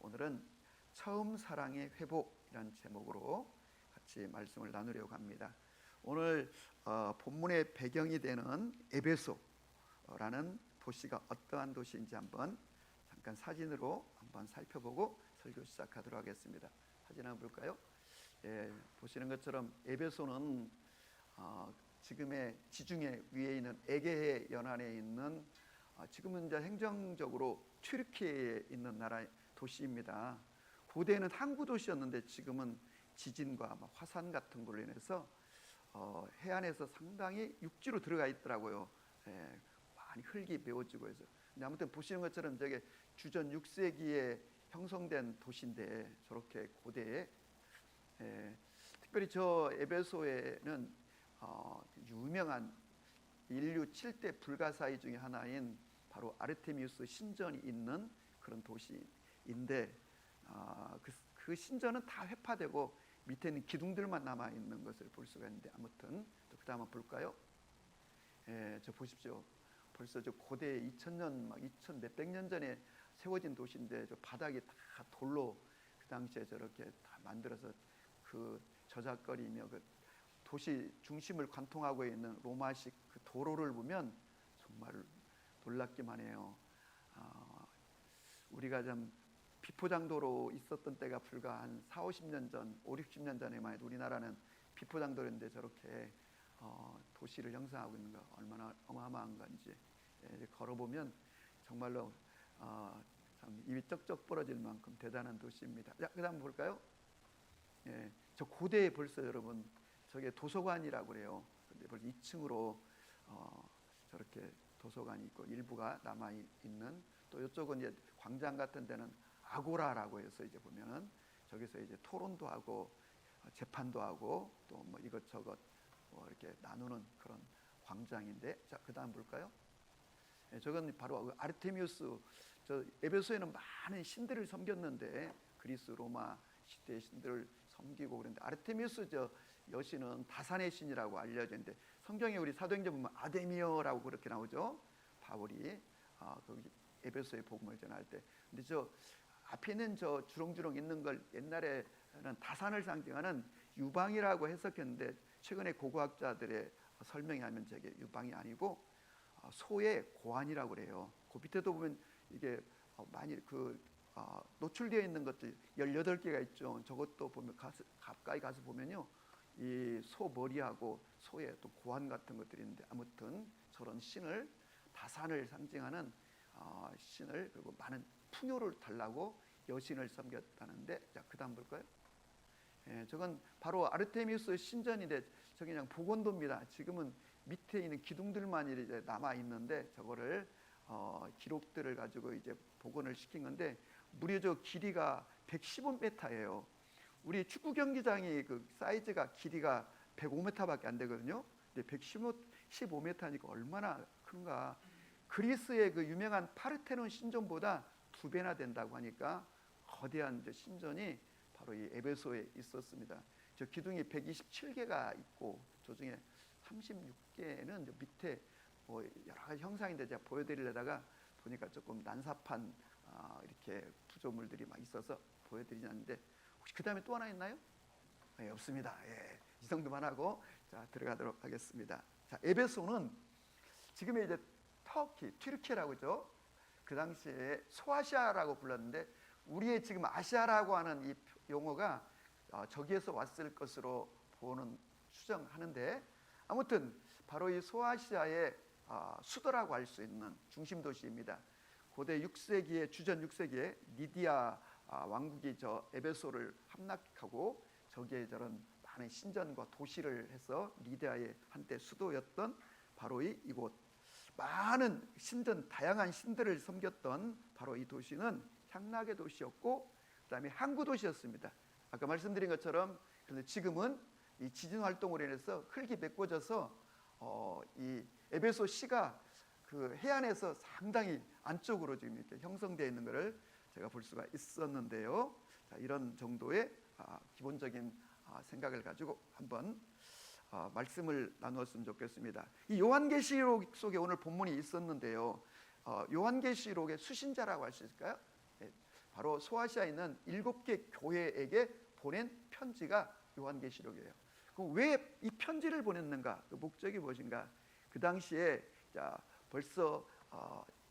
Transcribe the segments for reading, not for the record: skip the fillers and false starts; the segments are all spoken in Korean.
오늘은 처음 사랑의 회복이라는 제목으로 같이 말씀을 나누려고 합니다. 오늘 본문의 배경이 되는 에베소라는 도시가 어떠한 도시인지 한번 잠깐 사진으로 한번 살펴보고 설교 시작하도록 하겠습니다. 사진 한번 볼까요? 예, 보시는 것처럼 에베소는 지금의 지중해 위에 있는 에게해 연안에 있는 지금은 이제 행정적으로 튀르키예에 있는 나라의 도시입니다. 고대에는 항구 도시였는데 지금은 지진과 화산 같은 걸로 인해서 해안에서 상당히 육지로 들어가 있더라고요. 예, 많이 흙이 메워지고 해서. 근데 아무튼 보시는 것처럼 저게 주전 6세기에 형성된 도시인데 저렇게 고대에 특별히 저 에베소에는 유명한 인류 7대 불가사의 중에 하나인 바로 아르테미우스 신전이 있는 그런 도시인데 그 신전은 다 회파되고 밑에는 기둥들만 남아 있는 것을 볼 수가 있는데 아무튼 그 다음 한번 볼까요? 저 보십시오. 벌써 저 고대 2000년 막 2000 몇백 년 전에 세워진 도시인데 저 바닥이 다 돌로 그 당시에 저렇게 다 만들어서 그 저작거리며 그 도시 중심을 관통하고 있는 로마식 그 도로를 보면 정말 놀랍기만 해요. 우리가 좀 비포장도로 있었던 때가 불과 한 4, 50년 전, 5, 60년 전에만 해도 우리나라는 비포장도로인데 저렇게 도시를 형성하고 있는 거 얼마나 어마어마한 건지 걸어보면 정말로 참 입이 쩍쩍 벌어질 만큼 대단한 도시입니다. 자, 그 다음 볼까요? 예, 저 고대에 벌써 여러분 저게 도서관이라고 그래요. 근데 벌써 2층으로 저렇게 도서관이 있고 일부가 남아 있는 또 이쪽은 이제 광장 같은 데는 아고라라고 해서 이제 보면은 저기서 이제 토론도 하고 재판도 하고 또 뭐 이것저것 뭐 이렇게 나누는 그런 광장인데 자, 그다음 볼까요? 예, 저건 바로 아르테미우스. 저 에베소에는 많은 신들을 섬겼는데 그리스 로마 시대의 신들을 섬기고 그런데 아르테미우스 저 여신은 다산의 신이라고 알려졌는데 성경에 우리 사도행전 보면 아데미어라고 그렇게 나오죠. 바울이 거기 에베소의 복음을 전할 때. 근데 저 앞에 있는 저 주렁주렁 있는 걸 옛날에는 다산을 상징하는 유방이라고 해석했는데 최근에 고고학자들의 설명에 하면 저게 유방이 아니고 소의 고환이라고 그래요. 그 밑에도 보면 이게 많이 노출되어 있는 것들 18개가 있죠. 저것도 보면 가까이 가서 보면요. 이 소 머리하고 소의 또 고환 같은 것들이 있는데 아무튼 저런 신을 다산을 상징하는 신을 그리고 많은 풍요를 달라고 여신을 섬겼다는데 자, 그 다음 볼까요? 예, 저건 바로 아르테미우스 신전인데 저게 그냥 복원도입니다. 지금은 밑에 있는 기둥들만 이제 남아 있는데 저거를 기록들을 가지고 이제 복원을 시킨 건데 무려 저 길이가 115m예요. 우리 축구 경기장이 그 사이즈가 길이가 105m밖에 안 되거든요. 근데 115m니까 얼마나 큰가. 그리스의 그 유명한 파르테논 신전보다 2배나 된다고 하니까 거대한 신전이 바로 이 에베소에 있었습니다. 저 기둥이 127개가 있고 조중에 36개는 밑에 뭐 여러 가지 형상인데 제가 보여드리려다가 보니까 조금 난삽한 이렇게 구조물들이 막 있어서 보여드리지 않는데 혹시 그 다음에 또 하나 있나요? 네, 없습니다. 예, 이 정도만 하고 자 들어가도록 하겠습니다. 자, 에베소는 지금의 이제 튀르키예라고 하죠. 그 당시에 소아시아라고 불렀는데 우리의 지금 아시아라고 하는 이 용어가 저기에서 왔을 것으로 보는 추정하는데 아무튼 바로 이 소아시아의 수도라고 할 수 있는 중심 도시입니다. 고대 6세기에 주전 6세기에 리디아 왕국이 저 에베소를 함락하고 저기에 저런 많은 신전과 도시를 해서 리디아의 한때 수도였던 바로 이곳, 많은 신전, 다양한 신들을 섬겼던 바로 이 도시는 향락의 도시였고 그다음에 항구 도시였습니다. 아까 말씀드린 것처럼 그런데 지금은 이 지진 활동으로 인해서 흙이 메꿔져서 이 에베소 시가 그 해안에서 상당히 안쪽으로 지금 이렇게 형성되어 있는 것을 제가 볼 수가 있었는데요. 자, 이런 정도의 기본적인 생각을 가지고 한번 말씀을 나누었으면 좋겠습니다. 이 요한계시록 속에 오늘 본문이 있었는데요. 요한계시록의 수신자라고 할 수 있을까요? 네, 바로 소아시아에 있는 7개 교회에게 보낸 편지가 요한계시록이에요. 그럼 왜 이 편지를 보냈는가? 그 목적이 무엇인가? 그 당시에 벌써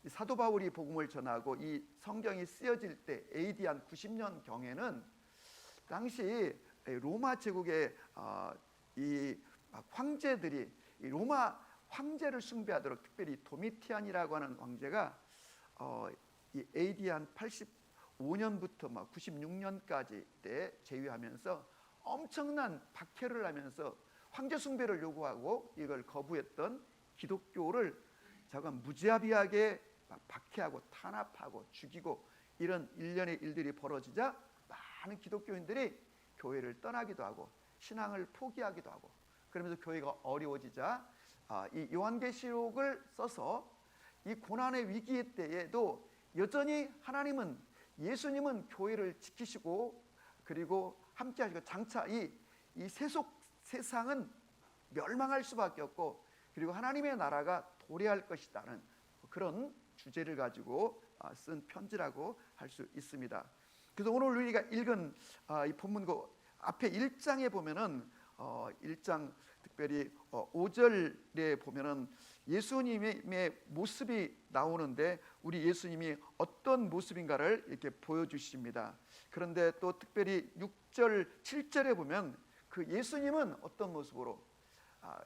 사도 바울이 복음을 전하고 이 성경이 쓰여질 때 AD 한 90년 경에는 당시 로마 제국의 이 황제들이 이 로마 황제를 숭배하도록 특별히 도미티안이라고 하는 황제가 이 AD 한 85년부터 막 96년까지 때 제위하면서 엄청난 박해를 하면서 황제 숭배를 요구하고 이걸 거부했던 기독교를 자관 무자비하게 박해하고 탄압하고 죽이고 이런 일련의 일들이 벌어지자 많은 기독교인들이 교회를 떠나기도 하고 신앙을 포기하기도 하고 그러면서 교회가 어려워지자 이 요한계시록을 써서 이 고난의 위기 때에도 여전히 하나님은 예수님은 교회를 지키시고 그리고 함께 하시고 장차 이 세상은 멸망할 수밖에 없고 그리고 하나님의 나라가 도래할 것이라는 그런 주제를 가지고 쓴 편지라고 할 수 있습니다. 그래서 오늘 우리가 읽은 이 본문 앞에 1장에 보면은 1장 특별히 5절에 보면은 예수님의 모습이 나오는데 우리 예수님이 어떤 모습인가를 이렇게 보여주십니다. 그런데 또 특별히 6절, 7절에 보면 그 예수님은 어떤 모습으로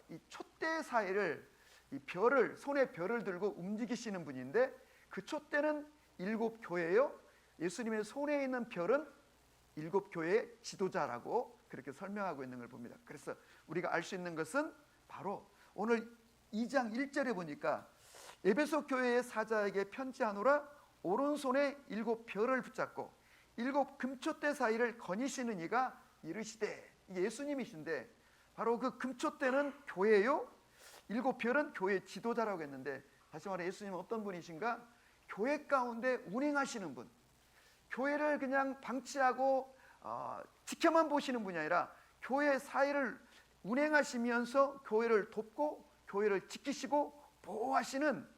이 촛대 사이를 이 별을 손에 별을 들고 움직이시는 분인데 그 촛대는 7교회예요. 예수님의 손에 있는 별은 7교회의 지도자라고 그렇게 설명하고 있는 걸 봅니다. 그래서 우리가 알 수 있는 것은 바로 오늘 2장 1절에 보니까 에베소 교회의 사자에게 편지하노라 오른손에 7별을 붙잡고 7 금촛대 사이를 거니시는 이가 이르시되 이게 예수님이신데 바로 그 금촛대는 교회요 7별은 교회 지도자라고 했는데 다시 말해 예수님은 어떤 분이신가? 교회 가운데 운행하시는 분, 교회를 그냥 방치하고 지켜만 보시는 분이 아니라 교회 사이를 운행하시면서 교회를 돕고 교회를 지키시고 보호하시는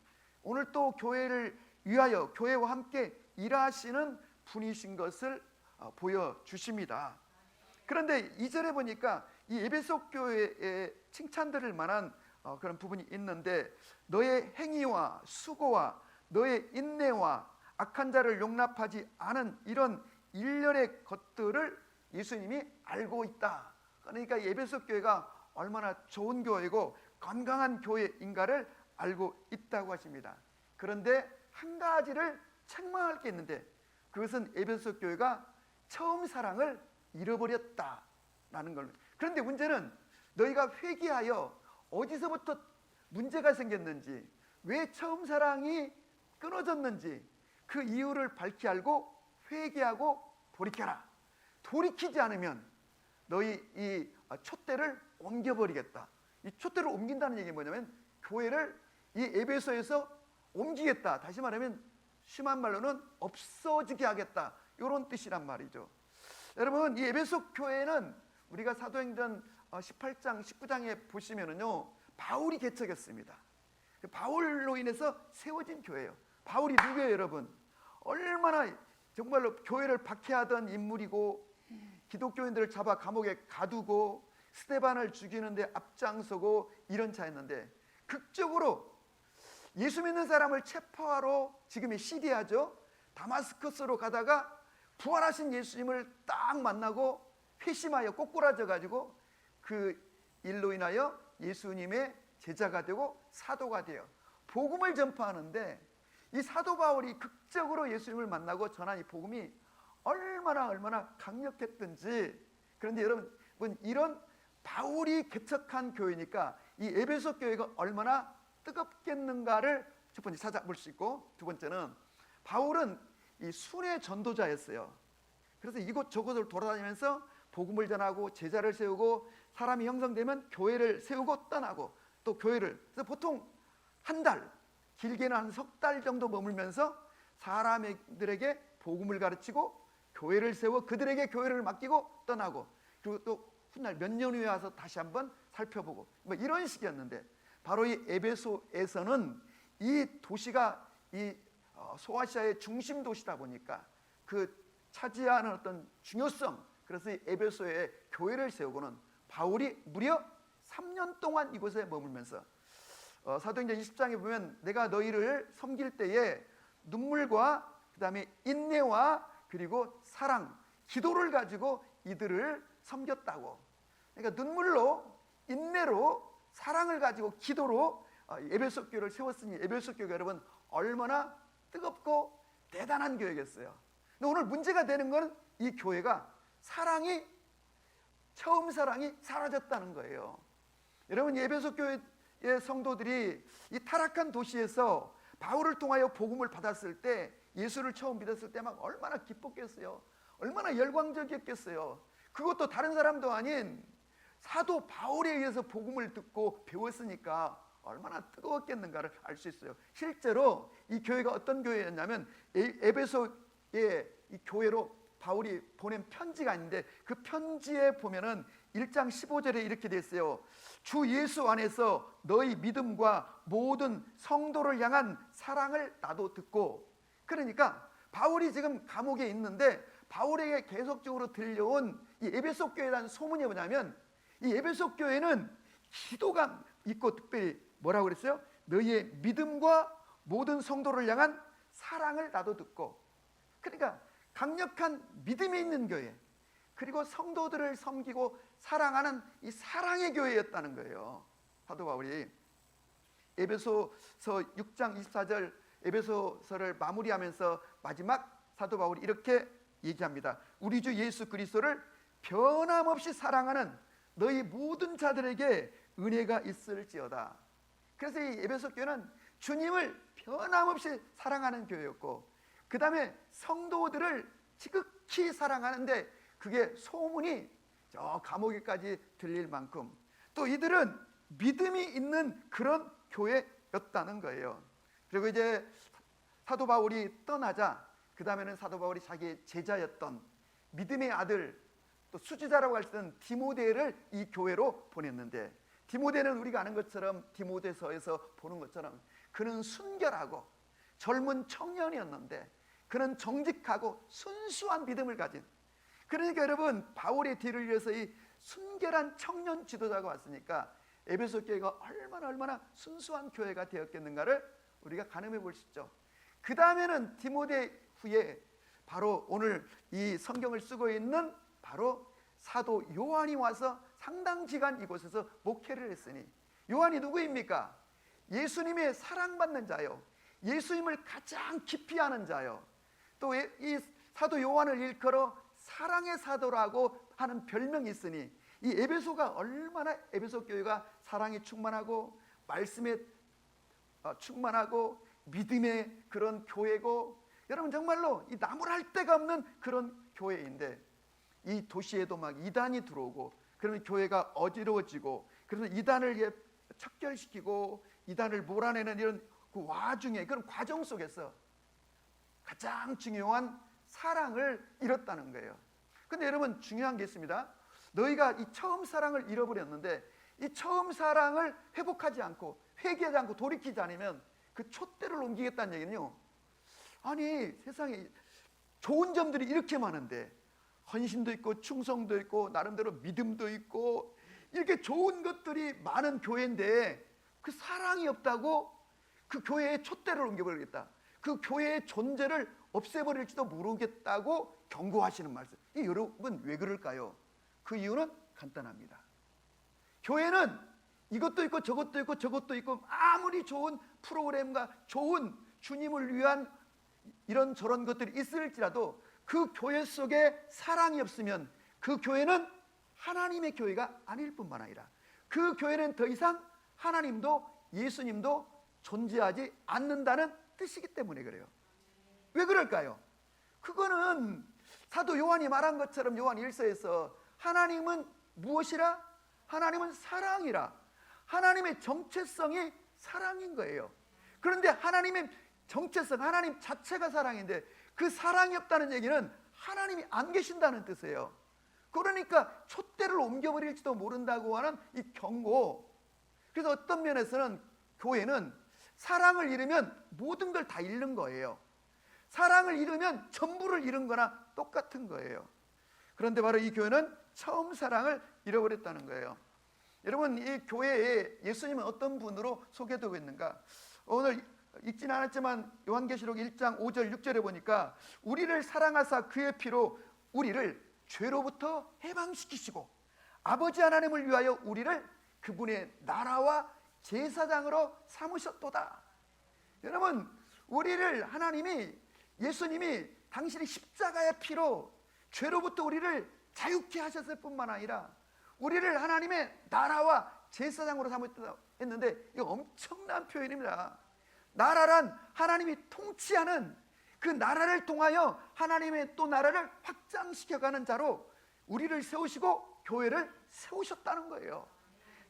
오늘 또 교회를 위하여 교회와 함께 일하시는 분이신 것을 보여주십니다. 그런데 2절에 보니까 이 에베소 교회에 칭찬드릴 만한 그런 부분이 있는데 너의 행위와 수고와 너의 인내와 악한 자를 용납하지 않은 이런 일련의 것들을 예수님이 알고 있다. 그러니까 에베소 교회가 얼마나 좋은 교회고 건강한 교회인가를 알고 있다고 하십니다. 그런데 한 가지를 책망할 게 있는데 그것은 에베소 교회가 처음 사랑을 잃어버렸다라는 겁니다. 그런데 문제는 너희가 회개하여 어디서부터 문제가 생겼는지 왜 처음 사랑이 끊어졌는지 그 이유를 밝히 알고 회개하고 돌이켜라. 돌이키지 않으면 너희 이 촛대를 옮겨버리겠다. 이 촛대를 옮긴다는 얘기는 뭐냐면 교회를 이 에베소에서 옮기겠다. 다시 말하면 심한 말로는 없어지게 하겠다. 이런 뜻이란 말이죠. 여러분 이 에베소 교회는 우리가 사도행전 18장 19장에 보시면은요 바울이 개척했습니다. 바울로 인해서 세워진 교회예요. 바울이 누구예요 여러분? 얼마나 정말로 교회를 박해하던 인물이고 기독교인들을 잡아 감옥에 가두고 스데반을 죽이는데 앞장서고 이런 자였는데 극적으로 예수 믿는 사람을 체포하러 지금의 시리아죠 다마스커스로 가다가 부활하신 예수님을 딱 만나고 회심하여 꼬꾸라져 가지고 그 일로 인하여 예수님의 제자가 되고 사도가 되어 복음을 전파하는데 이 사도 바울이 극적으로 예수님을 만나고 전한 이 복음이 얼마나 강력했던지. 그런데 여러분, 이런 바울이 개척한 교회니까 이 에베소 교회가 얼마나 뜨겁겠는가를 첫 번째 찾아볼 수 있고, 두 번째는 바울은 이 순회 전도자였어요. 그래서 이곳저곳을 돌아다니면서 복음을 전하고 제자를 세우고, 사람이 형성되면 교회를 세우고 떠나고, 또 교회를, 그래서 보통 한 달, 길게는 한 석 달 정도 머물면서 사람들에게 복음을 가르치고 교회를 세워 그들에게 교회를 맡기고 떠나고, 그리고 또 훗날 몇 년 후에 와서 다시 한번 살펴보고, 뭐 이런 식이었는데, 바로 이 에베소에서는 이 도시가 이 소아시아의 중심 도시다 보니까 그 차지하는 어떤 중요성, 그래서 이 에베소에 교회를 세우고는 바울이 무려 3년 동안 이곳에 머물면서 사도행전 20장에 보면 내가 너희를 섬길 때에 눈물과 그 다음에 인내와 그리고 사랑, 기도를 가지고 이들을 섬겼다고. 그러니까 눈물로, 인내로, 사랑을 가지고 기도로 에베소 교회를 세웠으니 에베소 교회가 여러분 얼마나 뜨겁고 대단한 교회겠어요. 근데 오늘 문제가 되는 건 이 교회가 처음 사랑이 사라졌다는 거예요. 여러분, 에베소 교회의 성도들이 이 타락한 도시에서 바울을 통하여 복음을 받았을 때, 예수를 처음 믿었을 때 막 얼마나 기뻤겠어요. 얼마나 열광적이었겠어요. 그것도 다른 사람도 아닌 사도 바울에 의해서 복음을 듣고 배웠으니까 얼마나 뜨거웠겠는가를 알 수 있어요. 실제로 이 교회가 어떤 교회였냐면, 에베소의 이 교회로 바울이 보낸 편지가 있는데, 그 편지에 보면은 1장 15절에 이렇게 돼 있어요. 주 예수 안에서 너희 믿음과 모든 성도를 향한 사랑을 나도 듣고. 그러니까 바울이 지금 감옥에 있는데 바울에게 계속적으로 들려온 이 에베소 교회에 대한 소문이 뭐냐면, 이 에베소 교회는 기도가 있고, 특별히 뭐라고 그랬어요? 너희의 믿음과 모든 성도를 향한 사랑을 나도 듣고. 그러니까 강력한 믿음이 있는 교회, 그리고 성도들을 섬기고 사랑하는 이 사랑의 교회였다는 거예요. 사도 바울이 에베소서 6장 24절 에베소서를 마무리하면서 마지막 사도 바울이 이렇게 얘기합니다. 우리 주 예수 그리스도를 변함없이 사랑하는 너희 모든 자들에게 은혜가 있을지어다. 그래서 이 에베소 교회는 주님을 변함없이 사랑하는 교회였고, 그 다음에 성도들을 지극히 사랑하는데 그게 소문이 저 감옥에까지 들릴 만큼 또 이들은 믿음이 있는 그런 교회였다는 거예요. 그리고 이제 사도 바울이 떠나자 그 다음에는 사도 바울이 자기의 제자였던 믿음의 아들, 또 수지자라고 할 수 있는 디모데를 이 교회로 보냈는데, 디모데는 우리가 아는 것처럼 디모데서에서 보는 것처럼 그는 순결하고 젊은 청년이었는데 그는 정직하고 순수한 믿음을 가진, 그러니까 여러분 바울의 뒤를 이어서 이 순결한 청년 지도자가 왔으니까 에베소 교회가 얼마나 순수한 교회가 되었겠는가를 우리가 가늠해 볼 수 있죠. 그 다음에는 디모데 후에 바로 오늘 이 성경을 쓰고 있는 바로 사도 요한이 와서 상당 기간 이곳에서 목회를 했으니, 요한이 누구입니까? 예수님의 사랑받는 자요, 예수님을 가장 깊이 아는 자요, 또 이 사도 요한을 일컬어 사랑의 사도라고 하는 별명이 있으니, 이 에베소가 얼마나 에베소 교회가 사랑이 충만하고 말씀에 충만하고 믿음의 그런 교회고, 여러분 정말로 이 나무랄 데가 없는 그런 교회인데, 이 도시에도 막 이단이 들어오고 그러면 교회가 어지러워지고, 그래서 이단을 척결시키고 이단을 몰아내는 이런 그 와중에, 그런 과정 속에서 가장 중요한 사랑을 잃었다는 거예요. 근데 여러분 중요한 게 있습니다. 너희가 이 처음 사랑을 잃어버렸는데 이 처음 사랑을 회복하지 않고 회개하지 않고 돌이키지 않으면 그 촛대를 옮기겠다는 얘기는요, 아니 세상에 좋은 점들이 이렇게 많은데 헌신도 있고 충성도 있고 나름대로 믿음도 있고 이렇게 좋은 것들이 많은 교회인데 그 사랑이 없다고 그 교회의 촛대를 옮겨버리겠다, 그 교회의 존재를 없애버릴지도 모르겠다고 경고하시는 말씀. 이 여러분 왜 그럴까요? 그 이유는 간단합니다. 교회는 이것도 있고 저것도 있고 저것도 있고, 아무리 좋은 프로그램과 좋은 주님을 위한 이런 저런 것들이 있을지라도 그 교회 속에 사랑이 없으면 그 교회는 하나님의 교회가 아닐 뿐만 아니라 그 교회는 더 이상 하나님도 예수님도 존재하지 않는다는 뜻이기 때문에 그래요. 왜 그럴까요? 그거는 사도 요한이 말한 것처럼 요한 1서에서 하나님은 무엇이라? 하나님은 사랑이라. 하나님의 정체성이 사랑인 거예요. 그런데 하나님의 정체성, 하나님 자체가 사랑인데 그 사랑이 없다는 얘기는 하나님이 안 계신다는 뜻이에요. 그러니까 촛대를 옮겨버릴지도 모른다고 하는 이 경고. 그래서 어떤 면에서는 교회는 사랑을 잃으면 모든 걸 다 잃는 거예요. 사랑을 잃으면 전부를 잃은 거나 똑같은 거예요. 그런데 바로 이 교회는 처음 사랑을 잃어버렸다는 거예요. 여러분, 이 교회에 예수님은 어떤 분으로 소개되고 있는가? 오늘 읽지는 않았지만 요한계시록 1장 5절 6절에 보니까 우리를 사랑하사 그의 피로 우리를 죄로부터 해방시키시고 아버지 하나님을 위하여 우리를 그분의 나라와 제사장으로 삼으셨도다. 여러분, 우리를 하나님이, 예수님이 당신의 십자가의 피로 죄로부터 우리를 자유케 하셨을 뿐만 아니라 우리를 하나님의 나라와 제사장으로 삼으셨다 했는데, 이거 엄청난 표현입니다. 나라란 하나님이 통치하는 그 나라를 통하여 하나님의 또 나라를 확장시켜가는 자로 우리를 세우시고 교회를 세우셨다는 거예요.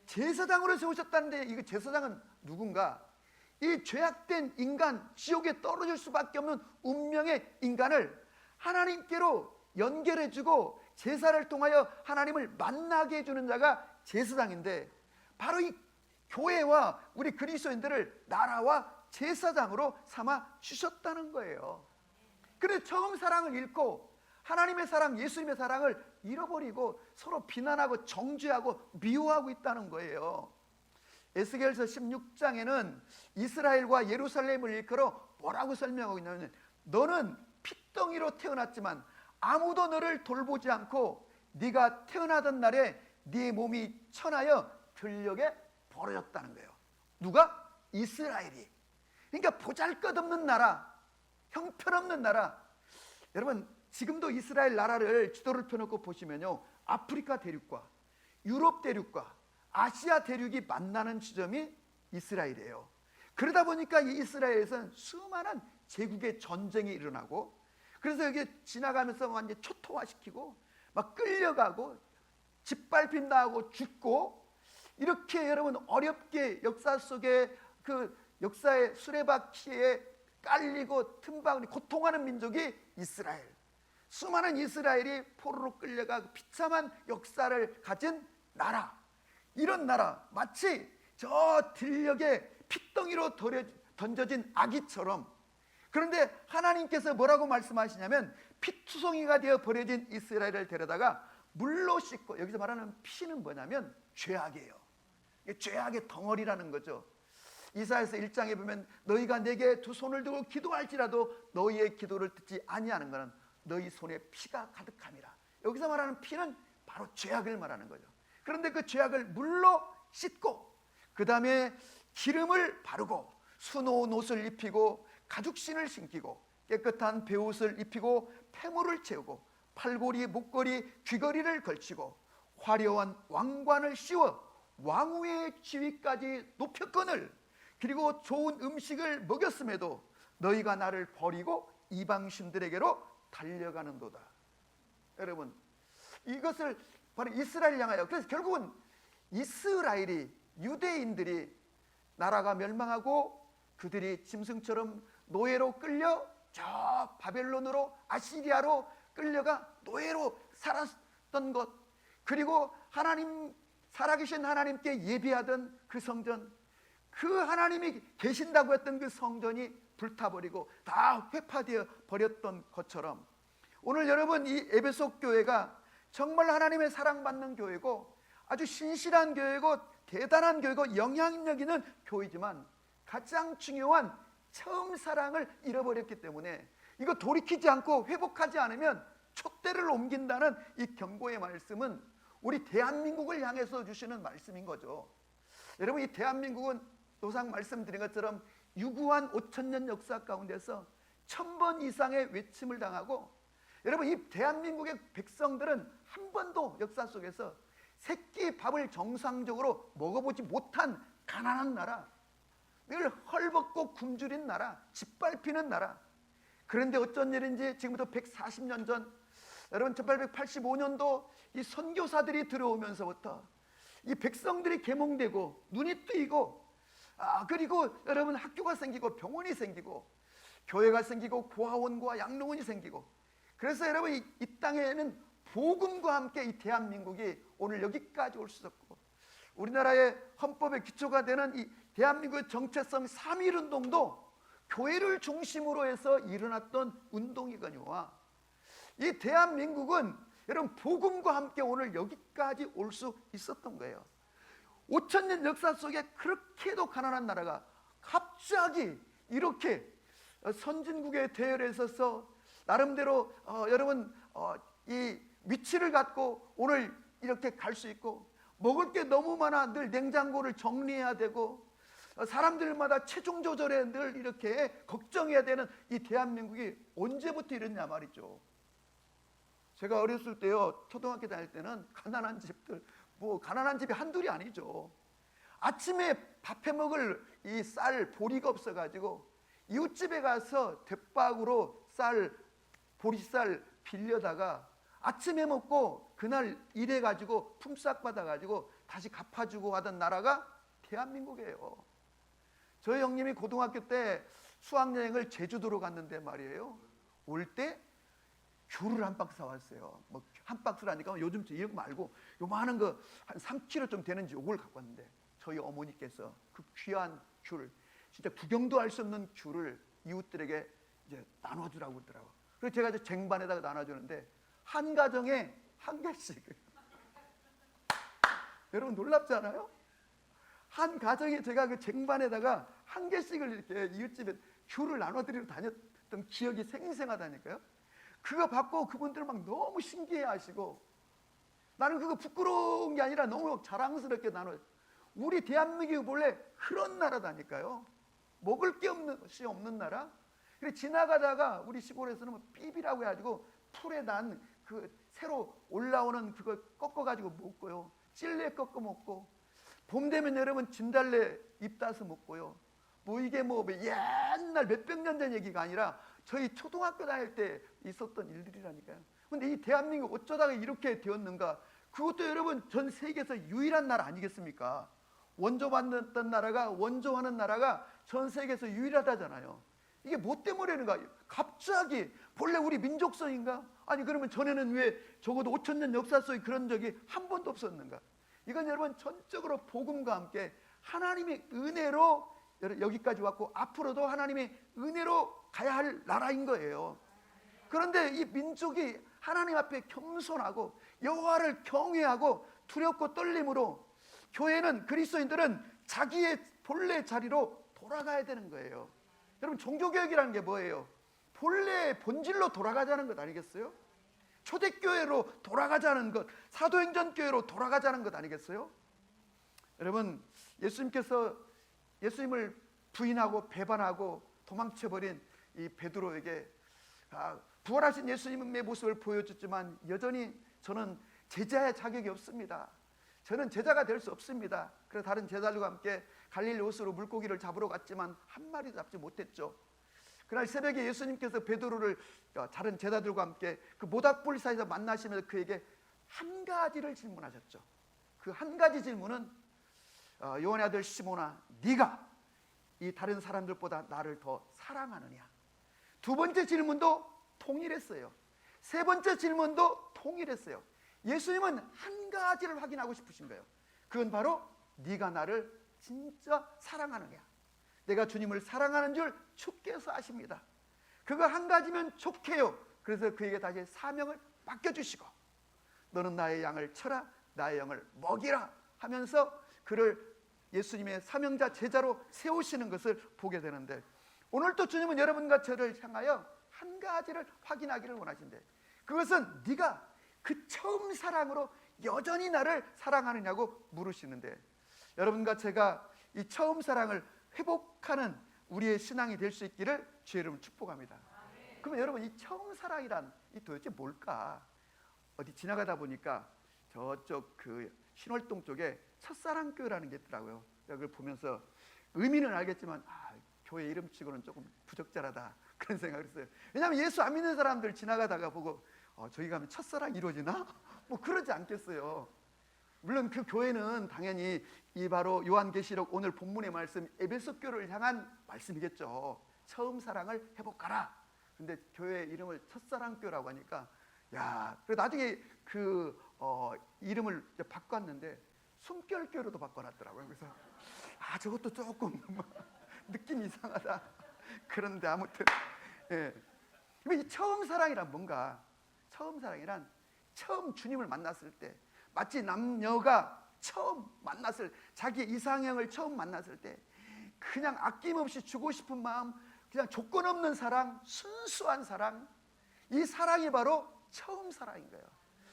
제사장으로 세우셨다는데, 이거 제사장은 누군가? 이 죄악된 인간, 지옥에 떨어질 수밖에 없는 운명의 인간을 하나님께로 연결해주고 제사를 통하여 하나님을 만나게 해주는 자가 제사장인데, 바로 이 교회와 우리 그리스도인들을 나라와 제사장으로 삼아 주셨다는 거예요. 그래서 처음 사랑을 잃고 하나님의 사랑, 예수님의 사랑을 잃어버리고 서로 비난하고 정죄하고 미워하고 있다는 거예요. 에스겔서 16장에는 이스라엘과 예루살렘을 일컬어 뭐라고 설명하고 있냐면, 너는 핏덩이로 태어났지만 아무도 너를 돌보지 않고 네가 태어나던 날에 네 몸이 천하여 들녘에 버려졌다는 거예요. 누가? 이스라엘이. 그러니까 보잘것없는 나라, 형편없는 나라. 여러분, 지금도 이스라엘 나라를 지도를 펴놓고 보시면요, 아프리카 대륙과 유럽 대륙과 아시아 대륙이 만나는 지점이 이스라엘이에요. 그러다 보니까 이 이스라엘에서는 수많은 제국의 전쟁이 일어나고, 그래서 여기 지나가면서 완전 초토화시키고 막 끌려가고 짓밟힌 당하고 죽고, 이렇게 여러분 어렵게 역사 속에 그 역사의 수레바퀴에 깔리고 틈바구니 고통하는 민족이 이스라엘. 수많은 이스라엘이 포로로 끌려가 비참한 역사를 가진 나라. 이런 나라, 마치 저 들녘에 핏덩이로 던져진 아기처럼. 그런데 하나님께서 뭐라고 말씀하시냐면, 피투성이가 되어 버려진 이스라엘을 데려다가 물로 씻고, 여기서 말하는 피는 뭐냐면 죄악이에요. 죄악의 덩어리라는 거죠. 이사야서 1장에 보면 너희가 내게 두 손을 들고 기도할지라도 너희의 기도를 듣지 아니하는 것은 너희 손에 피가 가득함이라. 여기서 말하는 피는 바로 죄악을 말하는 거죠. 그런데 그 죄악을 물로 씻고, 그 다음에 기름을 바르고 수놓은 옷을 입히고 가죽신을 신기고 깨끗한 베옷을 입히고 폐물을 채우고 팔고리, 목걸이, 귀걸이를 걸치고 화려한 왕관을 씌워 왕후의 지위까지 높였거늘, 그리고 좋은 음식을 먹였음에도 너희가 나를 버리고 이방신들에게로 달려가는도다. 여러분, 이것을 바로 이스라엘 향하여, 그래서 결국은 이스라엘이, 유대인들이 나라가 멸망하고 그들이 짐승처럼 노예로 끌려 저 바벨론으로, 아시리아로 끌려가 노예로 살았던 것, 그리고 하나님, 살아계신 하나님께 예배하던 그 성전, 그 하나님이 계신다고 했던 그 성전이 불타버리고 다 회파되어 버렸던 것처럼, 오늘 여러분 이 에베소 교회가 정말 하나님의 사랑받는 교회고 아주 신실한 교회고 대단한 교회고 영향력 있는 교회지만 가장 중요한 처음 사랑을 잃어버렸기 때문에 이거 돌이키지 않고 회복하지 않으면 촛대를 옮긴다는 이 경고의 말씀은 우리 대한민국을 향해서 주시는 말씀인 거죠. 여러분, 이 대한민국은 노상 말씀드린 것처럼 유구한 5,000년 역사 가운데서 1,000번 이상의 외침을 당하고, 여러분, 이 대한민국의 백성들은 한 번도 역사 속에서 새끼 밥을 정상적으로 먹어보지 못한 가난한 나라, 늘 헐벗고 굶주린 나라, 짓밟히는 나라. 그런데 어쩐 일인지 지금부터 140년 전, 여러분 1885년도 이 선교사들이 들어오면서부터 이 백성들이 계몽되고 눈이 뜨이고, 그리고 여러분 학교가 생기고 병원이 생기고 교회가 생기고 고아원과 양로원이 생기고, 그래서 여러분 이 땅에는 복음과 함께 이 대한민국이 오늘 여기까지 올 수 있었고, 우리나라의 헌법의 기초가 되는 이 대한민국의 정체성 3.1운동도 교회를 중심으로 해서 일어났던 운동이거니와, 이 대한민국은 여러분 복음과 함께 오늘 여기까지 올 수 있었던 거예요. 5,000년 역사 속에 그렇게도 가난한 나라가 갑자기 이렇게 선진국의 대열에 있어서 나름대로 여러분 이 위치를 갖고 오늘 이렇게 갈 수 있고, 먹을 게 너무 많아 늘 냉장고를 정리해야 되고, 사람들마다 체중 조절에 늘 이렇게 걱정해야 되는 이 대한민국이 언제부터 이랬냐 말이죠. 제가 어렸을 때요, 초등학교 다닐 때는 가난한 집들, 가난한 집이 한둘이 아니죠. 아침에 밥해 먹을 이 쌀 보리가 없어가지고 이웃집에 가서 대박으로 보리쌀 빌려다가 아침에 먹고 그날 일해가지고 품삯 받아가지고 다시 갚아주고 하던 나라가 대한민국이에요. 저희 형님이 고등학교 때 수학여행을 제주도로 갔는데 말이에요, 올 때 귤을 한 박스 사왔어요. 한 박스라니까 요즘 이거 말고 요만한 거 한 3kg 좀 되는지 요걸 갖고 왔는데, 저희 어머니께서 그 귀한 귤, 진짜 구경도 할 수 없는 귤을 이웃들에게 이제 나눠주라고 그러더라고요. 그래서 제가 이제 쟁반에다가 나눠주는데 한 가정에 한 개씩. 여러분 놀랍지 않아요? 한 가정에 제가 그 쟁반에다가 한 개씩을 이렇게 이웃집에 귤을 나눠드리러 다녔던 기억이 생생하다니까요. 그거 받고 그분들 막 너무 신기해 하시고, 나는 그거 부끄러운 게 아니라 너무 자랑스럽게 나눠. 우리 대한민국이 원래 그런 나라다니까요. 먹을 게 없는 나라. 그래 지나가다가 우리 시골에서는 삐비라고 해가지고 풀에 난 그 새로 올라오는 그거 꺾어가지고 먹고요, 찔레 꺾어 먹고, 봄 되면 여러분 진달래 잎 따서 먹고요. 이게 옛날 몇백 년 전 얘기가 아니라 저희 초등학교 다닐 때 있었던 일들이라니까요. 근데 이 대한민국 어쩌다가 이렇게 되었는가? 그것도 여러분 전 세계에서 유일한 나라 아니겠습니까? 원조받는 나라가, 원조하는 나라가 전 세계에서 유일하다잖아요. 이게 뭐 때문에인가? 갑자기 본래 우리 민족성인가? 아니 그러면 전에는 왜 적어도 5,000년 역사 속에 그런 적이 한 번도 없었는가? 이건 여러분 전적으로 복음과 함께 하나님의 은혜로 여기까지 왔고, 앞으로도 하나님의 은혜로 가야 할 나라인 거예요. 그런데 이 민족이 하나님 앞에 겸손하고 여호와를 경외하고 두렵고 떨림으로, 교회는, 그리스도인들은 자기의 본래 자리로 돌아가야 되는 거예요. 여러분 종교개혁이라는 게 뭐예요? 본래 본질로 돌아가자는 것 아니겠어요? 초대교회로 돌아가자는 것, 사도행전 교회로 돌아가자는 것 아니겠어요? 여러분 예수님께서 예수님을 부인하고 배반하고 도망쳐버린 이 베드로에게 부활하신 예수님의 모습을 보여줬지만 여전히 저는 제자의 자격이 없습니다. 저는 제자가 될 수 없습니다. 그래서 다른 제자들과 함께 갈릴리 호수로 물고기를 잡으러 갔지만 한 마리도 잡지 못했죠. 그날 새벽에 예수님께서 베드로를 다른 제자들과 함께 그 모닥불 사이에서 만나시면서 그에게 한 가지를 질문하셨죠. 그 한 가지 질문은 요한의 아들 시몬아, 네가 이 다른 사람들보다 나를 더 사랑하느냐? 두 번째 질문도 통일했어요. 세 번째 질문도 통일했어요. 예수님은 한 가지를 확인하고 싶으신 거예요. 그건 바로 네가 나를 진짜 사랑하느냐? 내가 주님을 사랑하는 줄 주께서 아십니다. 그거 한 가지면 족해요. 그래서 그에게 다시 사명을 맡겨주시고, 너는 나의 양을 쳐라, 나의 영을 먹이라 하면서 그를 예수님의 사명자 제자로 세우시는 것을 보게 되는데, 오늘도 주님은 여러분과 저를 향하여 한 가지를 확인하기를 원하신대. 그것은 네가 그 처음 사랑으로 여전히 나를 사랑하느냐고 물으시는데, 여러분과 제가 이 처음 사랑을 회복하는 우리의 신앙이 될 수 있기를 주의 이름으로 축복합니다. 그러면 여러분, 이 처음 사랑이란 이 도대체 뭘까? 어디 지나가다 보니까 저쪽 그 신월동 쪽에 첫사랑교회라는 게 있더라고요. 그걸 보면서 의미는 알겠지만 교회 이름치고는 조금 부적절하다 그런 생각을 했어요. 왜냐하면 예수 안 믿는 사람들 지나가다가 보고 저기 가면 첫사랑 이루어지나? 뭐 그러지 않겠어요. 물론 그 교회는 당연히 이 바로 요한계시록 오늘 본문의 말씀 에베소 교회를 향한 말씀이겠죠. 처음 사랑을 회복하라. 근데 교회 이름을 첫사랑교라고 하니까 그리고 나중에 그 이름을 바꿨는데 숨결교로도 바꿔놨더라고요. 그래서 저것도 조금 느낌이 이상하다. 그런데 아무튼 이 처음 사랑이란 뭔가? 처음 사랑이란 처음 주님을 만났을 때, 마치 남녀가 처음 만났을, 자기 이상형을 처음 만났을 때 그냥 아낌없이 주고 싶은 마음, 그냥 조건 없는 사랑, 순수한 사랑, 이 사랑이 바로 처음 사랑인 거예요.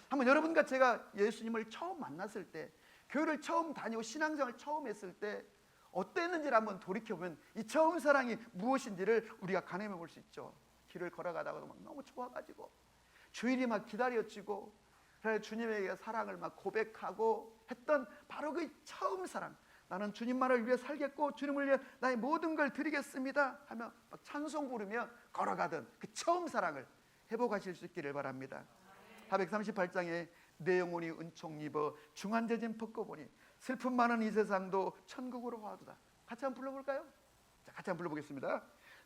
한번 여러분과 제가 예수님을 처음 만났을 때, 교회를 처음 다니고 신앙생활을 처음 했을 때 어땠는지를 한번 돌이켜보면 이 처음 사랑이 무엇인지를 우리가 가늠해 볼 수 있죠. 길을 걸어가다가도 막 너무 좋아가지고 주일이 막 기다려지고 주님에게 사랑을 막 고백하고 했던 바로 그 처음 사랑, 나는 주님만을 위해 살겠고 주님을 위해 나의 모든 걸 드리겠습니다 하며 막 찬송 부르며 걸어가던 그 처음 사랑을 회복하실 수 있기를 바랍니다. 438장에 내 영혼이 은총 입어 중한제진 벗고보니 슬픔 많은 이 세상도 천국으로 화두다. 같이 한번 불러볼까요? 자, 같이 한번 불러보겠습니다.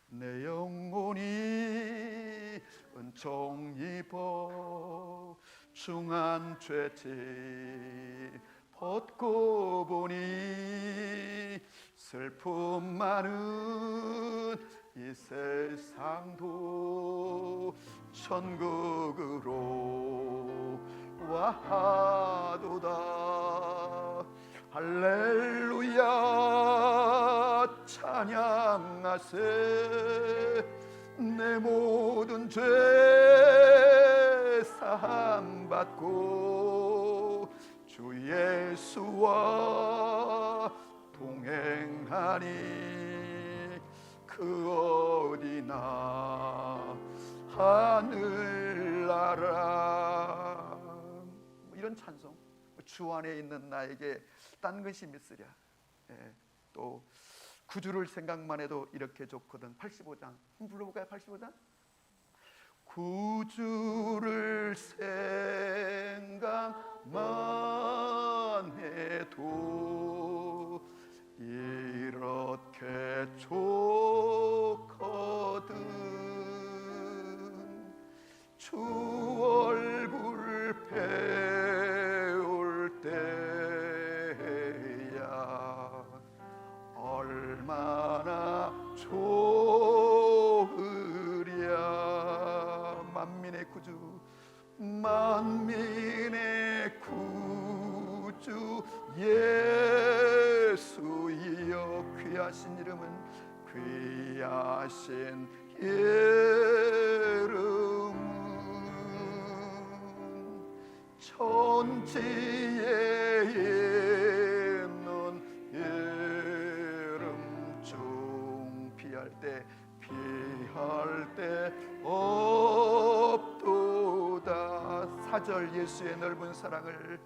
내 영혼이 은총 입어 중한 죄짐 벗고 보니 슬픔 많은 이 세상도 천국으로 와하도다. 할렐루야 찬양하세. 내 모든 죄 사함받고 주 예수와 동행하니 그 어디나 하늘나라. 이런 찬송, 주 안에 있는 나에게 딴 것이 믿으랴. 또 구주를 생각만 해도 이렇게 좋거든. 85장 한번 불러볼까요? 85장. 구주를 생각만 해도 이렇게 좋거든. 주 얼굴 배울 때야 얼마나 좋으랴. 만민의 구주, 만민의 구주 예수이여. 귀하신 이름은, 귀하신 이름은 천지에 있는 이름 중 피할 때 없도다. 4절 예수의 넓은 사랑을,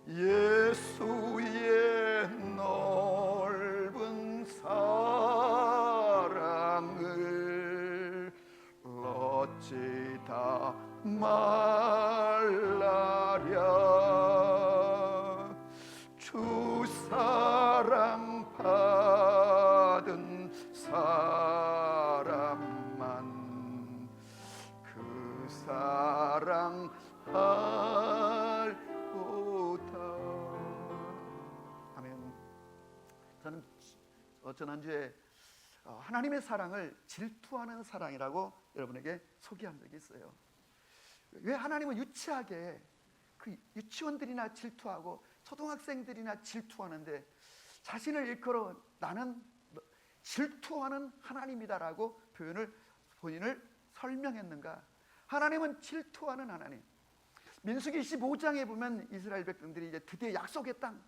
예수의 넓은 사랑을 어찌다 말라랴. 주 사랑 받은 사람만 그 사랑 알고다. 아멘. 저는 지난주에 하나님의 사랑을 질투하는 사랑이라고 여러분에게 소개한 적이 있어요. 왜 하나님은 유치하게 그 유치원들이나 질투하고 초등학생들이나 질투하는데 자신을 일컬어 나는 질투하는 하나님이다라고 본인을 설명했는가? 하나님은 질투하는 하나님. 민수기 15장에 보면 이스라엘 백성들이 이제 드디어 약속의 땅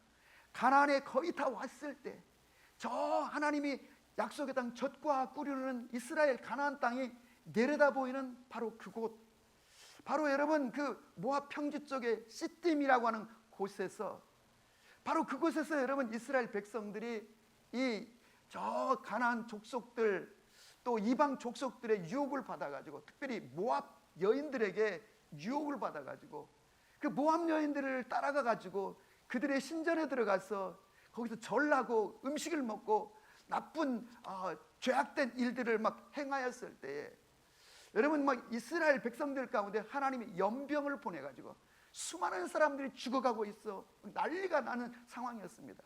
가나안에 거의 다 왔을 때 저 하나님이 약속의 땅 젖과 꿀이 흐르는 이스라엘 가나안 땅이 내려다 보이는 바로 그곳, 바로 여러분 그 모압 평지 쪽에 시딤이라고 하는 곳에서, 바로 그곳에서 여러분 이스라엘 백성들이 이 저 가나안 족속들 또 이방 족속들의 유혹을 받아가지고, 특별히 모압 여인들에게 유혹을 받아가지고 그 모압 여인들을 따라가가지고 그들의 신전에 들어가서 거기서 절하고 음식을 먹고 나쁜 죄악된 일들을 막 행하였을 때에 여러분 막 이스라엘 백성들 가운데 하나님이 연병을 보내가지고 수많은 사람들이 죽어가고 있어 난리가 나는 상황이었습니다.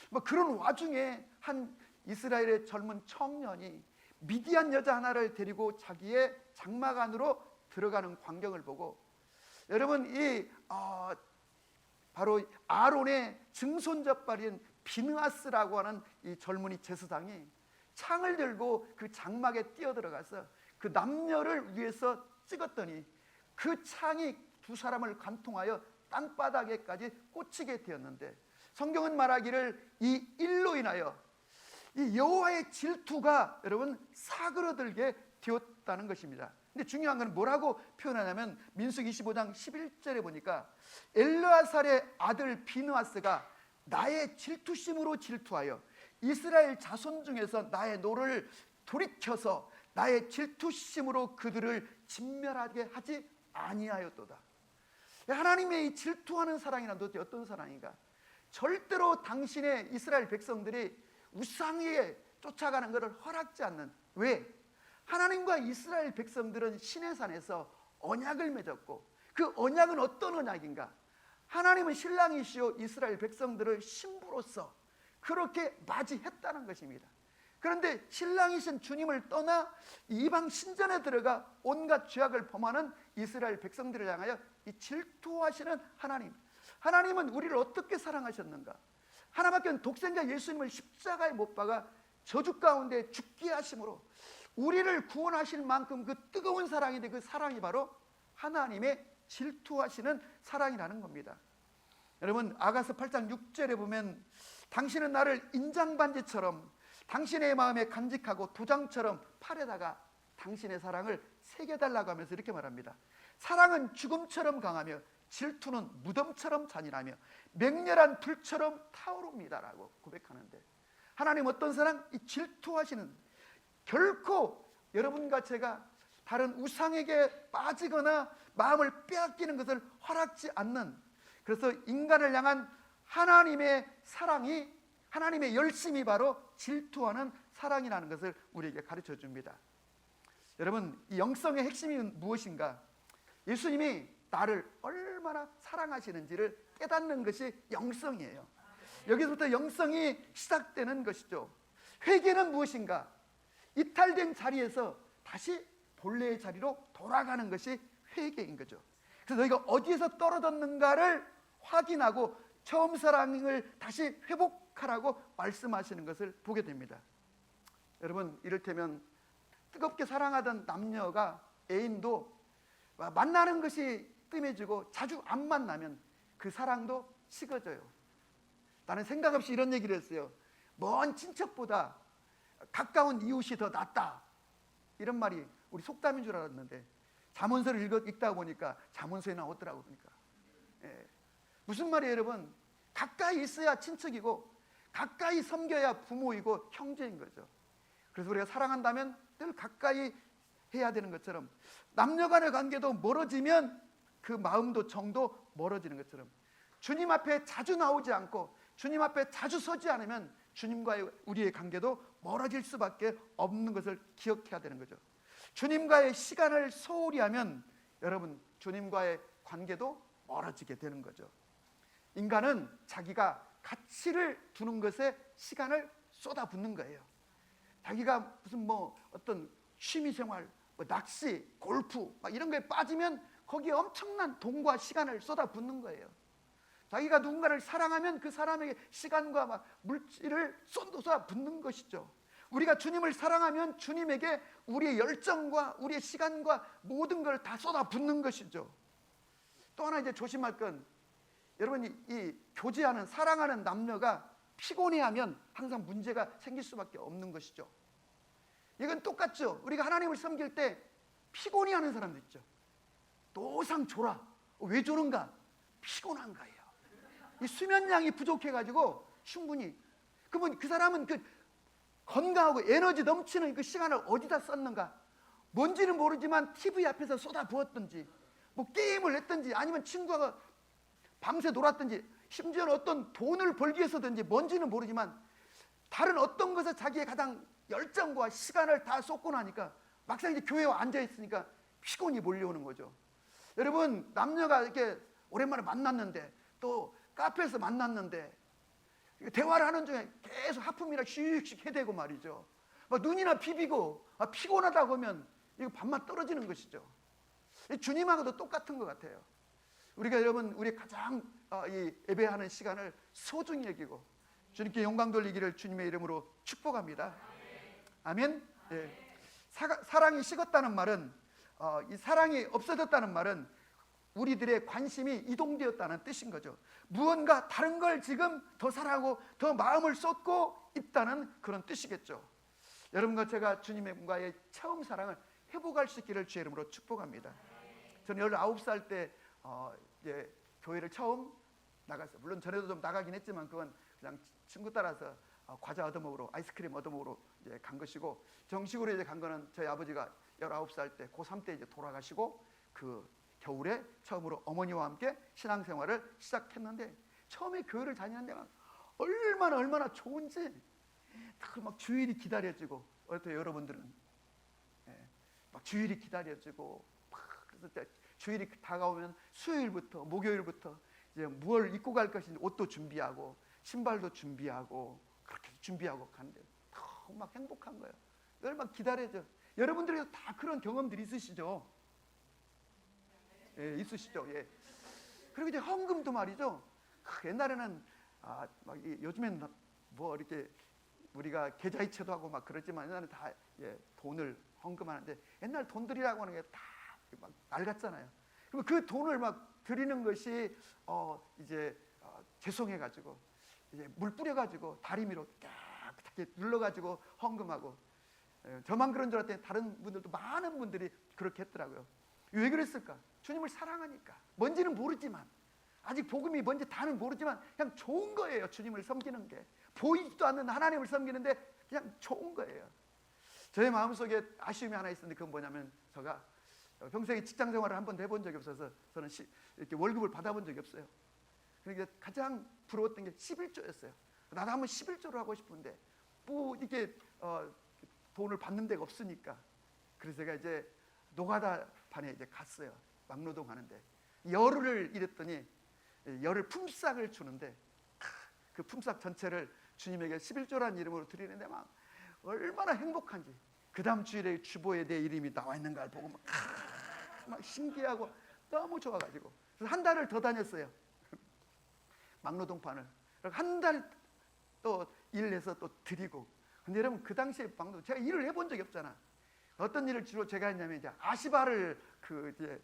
뭐 그런 와중에 한 이스라엘의 젊은 청년이 미디안 여자 하나를 데리고 자기의 장막 안으로 들어가는 광경을 보고, 여러분 이 바로 아론의 증손자발인 비느하스라고 하는 이 젊은이 제사장이 창을 들고 그 장막에 뛰어들어가서 그 남녀를 위해서 찍었더니 그 창이 두 사람을 관통하여 땅바닥에까지 꽂히게 되었는데, 성경은 말하기를 이 일로 인하여 이 여호와의 질투가 여러분 사그러들게 되었다는 것입니다. 근데 중요한 건 뭐라고 표현하냐면 민수기 25장 11절에 보니까 엘르아살의 아들 비느하스가 나의 질투심으로 질투하여 이스라엘 자손 중에서 나의 노를 돌이켜서 나의 질투심으로 그들을 진멸하게 하지 아니하였도다. 하나님의 이 질투하는 사랑이란 도대체 어떤 사랑인가? 절대로 당신의 이스라엘 백성들이 우상에 쫓아가는 것을 허락지 않는, 왜? 하나님과 이스라엘 백성들은 시내 산에서 언약을 맺었고, 그 언약은 어떤 언약인가? 하나님은 신랑이시오 이스라엘 백성들을 신부로서 그렇게 맞이했다는 것입니다. 그런데 신랑이신 주님을 떠나 이방 신전에 들어가 온갖 죄악을 범하는 이스라엘 백성들을 향하여 이 질투하시는 하나님, 하나님은 우리를 어떻게 사랑하셨는가? 하나밖에 독생자 예수님을 십자가에 못 박아 저주 가운데 죽게 하심으로 우리를 구원하실 만큼 그 뜨거운 사랑인데, 그 사랑이 바로 하나님의 질투하시는 사랑이라는 겁니다. 여러분 아가서 8장 6절에 보면 당신은 나를 인장반지처럼 당신의 마음에 간직하고 도장처럼 팔에다가 당신의 사랑을 새겨달라고 하면서 이렇게 말합니다. 사랑은 죽음처럼 강하며 질투는 무덤처럼 잔인하며 맹렬한 불처럼 타오릅니다 라고 고백하는데, 하나님 어떤 사랑? 이 질투하시는, 결코 여러분과 제가 다른 우상에게 빠지거나 마음을 빼앗기는 것을 허락지 않는, 그래서 인간을 향한 하나님의 사랑이, 하나님의 열심이 바로 질투하는 사랑이라는 것을 우리에게 가르쳐 줍니다. 여러분 이 영성의 핵심이 무엇인가? 예수님이 나를 얼마나 사랑하시는지를 깨닫는 것이 영성이에요. 여기서부터 영성이 시작되는 것이죠. 회개는 무엇인가? 이탈된 자리에서 다시 본래의 자리로 돌아가는 것이 회개인 거죠. 그래서 너희가 어디에서 떨어졌는가를 확인하고 처음 사랑을 다시 회복하라고 말씀하시는 것을 보게 됩니다. 여러분 이를테면 뜨겁게 사랑하던 남녀가, 애인도 만나는 것이 뜸해지고 자주 안 만나면 그 사랑도 식어져요. 나는 생각 없이 이런 얘기를 했어요. 먼 친척보다 가까운 이웃이 더 낫다, 이런 말이 우리 속담인 줄 알았는데 잠언서를 읽다 보니까 잠언서에 나오더라고. 보니까 무슨 말이에요 여러분? 가까이 있어야 친척이고 가까이 섬겨야 부모이고 형제인 거죠. 그래서 우리가 사랑한다면 늘 가까이 해야 되는 것처럼, 남녀 간의 관계도 멀어지면 그 마음도 정도 멀어지는 것처럼, 주님 앞에 자주 나오지 않고 주님 앞에 자주 서지 않으면 주님과의 우리의 관계도 멀어질 수밖에 없는 것을 기억해야 되는 거죠. 주님과의 시간을 소홀히 하면 여러분 주님과의 관계도 멀어지게 되는 거죠. 인간은 자기가 가치를 두는 것에 시간을 쏟아붓는 거예요. 자기가 무슨 어떤 취미생활, 낚시, 골프 이런 거에 빠지면 거기에 엄청난 돈과 시간을 쏟아붓는 거예요. 자기가 누군가를 사랑하면 그 사람에게 시간과 물질을 쏟아붓는 것이죠. 우리가 주님을 사랑하면 주님에게 우리의 열정과 우리의 시간과 모든 걸 다 쏟아붓는 것이죠. 또 하나 이제 조심할 건, 여러분 이 교제하는 사랑하는 남녀가 피곤해하면 항상 문제가 생길 수밖에 없는 것이죠. 이건 똑같죠. 우리가 하나님을 섬길 때 피곤해하는 사람도 있죠. 노상 졸아. 왜 졸은가? 피곤한 거예요. 이 수면량이 부족해가지고 충분히. 그러면 그 사람은 그 건강하고 에너지 넘치는 그 시간을 어디다 썼는가? 뭔지는 모르지만 TV 앞에서 쏟아부었든지 뭐 게임을 했든지 아니면 친구가 밤새 놀았든지 심지어는 어떤 돈을 벌기 위해서든지 뭔지는 모르지만 다른 어떤 것에 자기의 가장 열정과 시간을 다 쏟고 나니까 막상 이제 교회에 앉아 있으니까 피곤이 몰려오는 거죠. 여러분 남녀가 이렇게 오랜만에 만났는데 또 카페에서 만났는데 대화를 하는 중에 계속 하품이나 슉슉 해대고 말이죠. 막 눈이나 비비고 피곤하다고 하면 이거 밥맛 떨어지는 것이죠. 주님하고도 똑같은 것 같아요. 우리가 여러분 우리 가장 이 예배하는 시간을 소중히 여기고 주님께 영광 돌리기를 주님의 이름으로 축복합니다. 아멘. 예. 사랑이 식었다는 말은 이 사랑이 없어졌다는 말은 우리들의 관심이 이동되었다는 뜻인 거죠. 무언가 다른 걸 지금 더 사랑하고 더 마음을 쏟고 있다는 그런 뜻이겠죠. 여러분과 제가 주님과의 처음 사랑을 회복할 수 있기를 주의 이름으로 축복합니다. 저는 19살 때 이제 교회를 처음 나갔어요. 물론 전에도 좀 나가긴 했지만 그건 그냥 친구 따라서 과자 얻어먹으러 아이스크림 얻어먹으러 이제 간 것이고 정식으로 이제 간 거는 저희 아버지가 19살 때 고3 때 이제 돌아가시고 그 겨울에 처음으로 어머니와 함께 신앙생활을 시작했는데 처음에 교회를 다니는데 막 얼마나 좋은지 막 주일이 기다려지고 어때요 여러분들은? 예, 막 주일이 기다려지고 그래서 주일이 다가오면 수요일부터 목요일부터 이제 무엇을 입고 갈 것인지 옷도 준비하고 신발도 준비하고 그렇게 준비하고 가는데 너무 막 행복한 거예요. 늘 막 기다려져. 여러분들에게도 다 그런 경험들이 있으시죠? 예, 있으시죠? 예. 그리고 이제 헌금도 말이죠. 옛날에는 요즘엔 뭐 이렇게 우리가 계좌이체도 하고 막 그러지만 옛날에는 다 돈을 헌금하는데 옛날 돈들이라고 하는 게 다 막 낡았잖아요. 그러면 그 돈을 막 드리는 것이 이제 죄송해가지고 이제 물 뿌려가지고 다리미로 깨끗하게 눌러가지고 헌금하고 저만 그런 줄 알았더니 다른 분들도 많은 분들이 그렇게 했더라고요. 왜 그랬을까? 주님을 사랑하니까. 뭔지는 모르지만 아직 복음이 뭔지 다는 모르지만 그냥 좋은 거예요. 주님을 섬기는 게 보이지도 않는 하나님을 섬기는데 그냥 좋은 거예요. 저의 마음속에 아쉬움이 하나 있었는데 그건 뭐냐면 제가 평생에 직장생활을 한 번도 해본 적이 없어서 저는 이렇게 월급을 받아본 적이 없어요. 그러니까 가장 부러웠던 게 11조였어요. 나도 한번 11조를 하고 싶은데 뭐 이렇게 돈을 받는 데가 없으니까 그래서 제가 이제 노가다판에 이제 갔어요. 막노동 하는데 열흘을 일했더니 열흘 품삯을 주는데 그 품삯 전체를 주님에게 11조라는 이름으로 드리는데 막 얼마나 행복한지. 그 다음 주일에 주보에 내 이름이 나와 있는 걸 보고 막 신기하고 너무 좋아가지고 그래서 한 달을 더 다녔어요. 막노동판을 한 달 또 일해서 또 드리고. 근데 여러분 그 당시에 막노동 제가 일을 해본 적이 없잖아. 어떤 일을 주로 제가 했냐면 이제 아시바를 이제